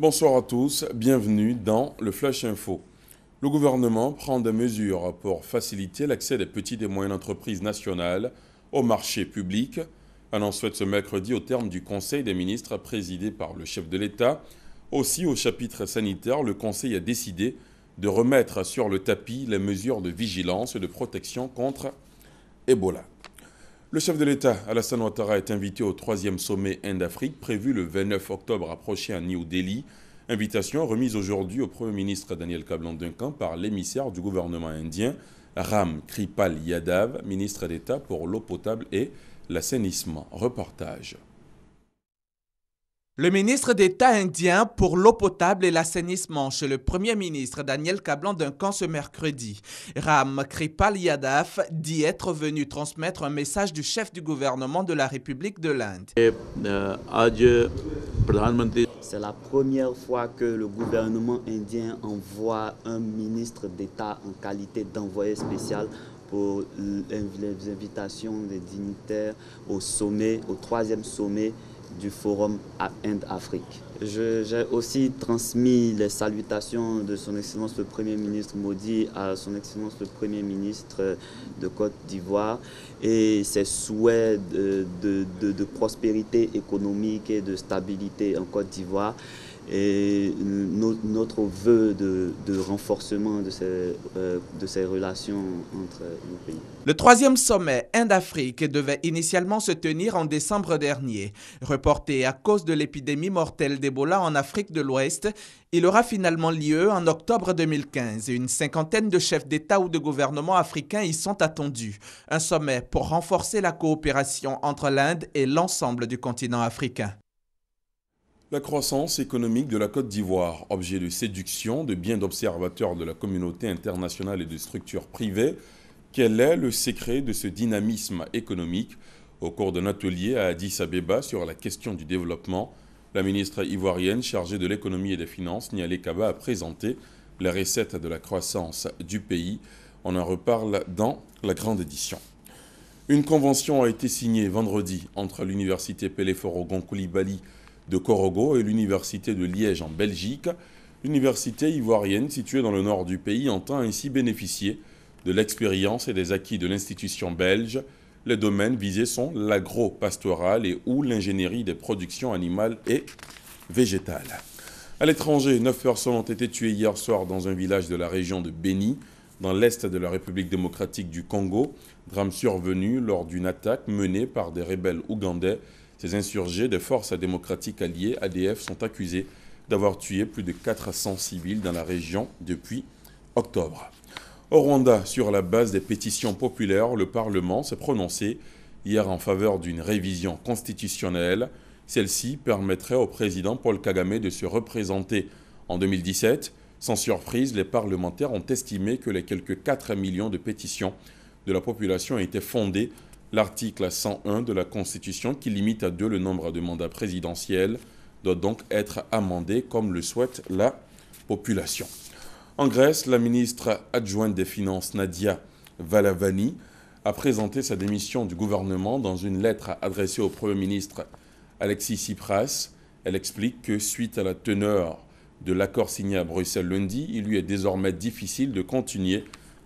Bonsoir à tous, bienvenue dans le Flash Info. Le gouvernement prend des mesures pour faciliter l'accès des petites et moyennes entreprises nationales au marché public. Annonce faite ce mercredi au terme du Conseil des ministres présidé par le chef de l'État. Aussi, au chapitre sanitaire, le Conseil a décidé de remettre sur le tapis les mesures de vigilance et de protection contre Ebola. Le chef de l'État, Alassane Ouattara, est invité au 3e sommet Inde-Afrique prévu le 29 octobre prochain à New Delhi. Invitation remise aujourd'hui au Premier ministre Daniel Kablan-Duncan par l'émissaire du gouvernement indien, Ram Kripal Yadav, ministre d'État pour l'eau potable et l'assainissement. Reportage. Le ministre d'État indien pour l'eau potable et l'assainissement chez le Premier ministre Daniel Kablan-Duncan ce mercredi. Ram Kripal Yadav dit être venu transmettre un message du chef du gouvernement de la République de l'Inde. C'est la première fois que le gouvernement indien envoie un ministre d'État en qualité d'envoyé spécial pour les invitations des dignitaires au sommet, au 3e sommet du Forum Inde-Afrique. J'ai aussi transmis les salutations de son Excellence le Premier ministre Modi à son Excellence le Premier ministre de Côte d'Ivoire et ses souhaits de prospérité économique et de stabilité en Côte d'Ivoire et notre vœu de renforcement de ces relations entre nos pays. Le 3e sommet Inde-Afrique devait initialement se tenir en décembre dernier. Reporté à cause de l'épidémie mortelle d'Ebola en Afrique de l'Ouest, il aura finalement lieu en octobre 2015. Une cinquantaine de chefs d'État ou de gouvernements africains y sont attendus. Un sommet pour renforcer la coopération entre l'Inde et l'ensemble du continent africain. La croissance économique de la Côte d'Ivoire, objet de séduction de bien d'observateurs de la communauté internationale et de structures privées, quel est le secret de ce dynamisme économique? Au cours d'un atelier à Addis Abeba sur la question du développement, la ministre ivoirienne chargée de l'économie et des finances, Nialé Kaba, a présenté les recettes de la croissance du pays. On en reparle dans la grande édition. Une convention a été signée vendredi entre l'université Peleforogon Coulibaly de Korogo et l'université de Liège en Belgique. L'université ivoirienne située dans le nord du pays entend ainsi bénéficier de l'expérience et des acquis de l'institution belge. Les domaines visés sont l'agro-pastoral et ou l'ingénierie des productions animales et végétales. À l'étranger, 9 personnes ont été tuées hier soir dans un village de la région de Beni, dans l'est de la République démocratique du Congo. Drame survenu lors d'une attaque menée par des rebelles ougandais. Ces insurgés des forces démocratiques alliées, ADF, sont accusés d'avoir tué plus de 400 civils dans la région depuis octobre. Au Rwanda, sur la base des pétitions populaires, le Parlement s'est prononcé hier en faveur d'une révision constitutionnelle. Celle-ci permettrait au président Paul Kagame de se représenter en 2017. Sans surprise, les parlementaires ont estimé que les quelques 4 millions de pétitions de la population étaient fondées. L'article 101 de la Constitution, qui limite à 2 le nombre de mandats présidentiels, doit donc être amendé comme le souhaite la population. En Grèce, la ministre adjointe des Finances, Nadia Valavani, a présenté sa démission du gouvernement dans une lettre adressée au Premier ministre Alexis Tsipras. Elle explique que suite à la teneur de l'accord signé à Bruxelles lundi, il lui est désormais difficile de continuer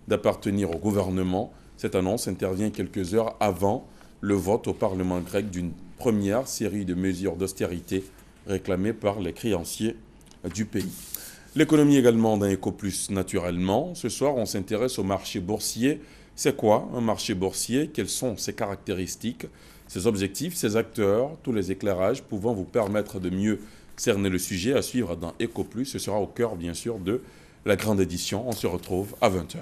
d'appartenir au gouvernement. Cette annonce intervient quelques heures avant le vote au Parlement grec d'une première série de mesures d'austérité réclamées par les créanciers du pays. L'économie également d'un Ecoplus naturellement. Ce soir, on s'intéresse au marché boursier. C'est quoi un marché boursier? Quelles sont ses caractéristiques, ses objectifs, ses acteurs? Tous les éclairages pouvant vous permettre de mieux cerner le sujet à suivre dans Ecoplus. Ce sera au cœur, bien sûr, de la grande édition. On se retrouve à 20 h.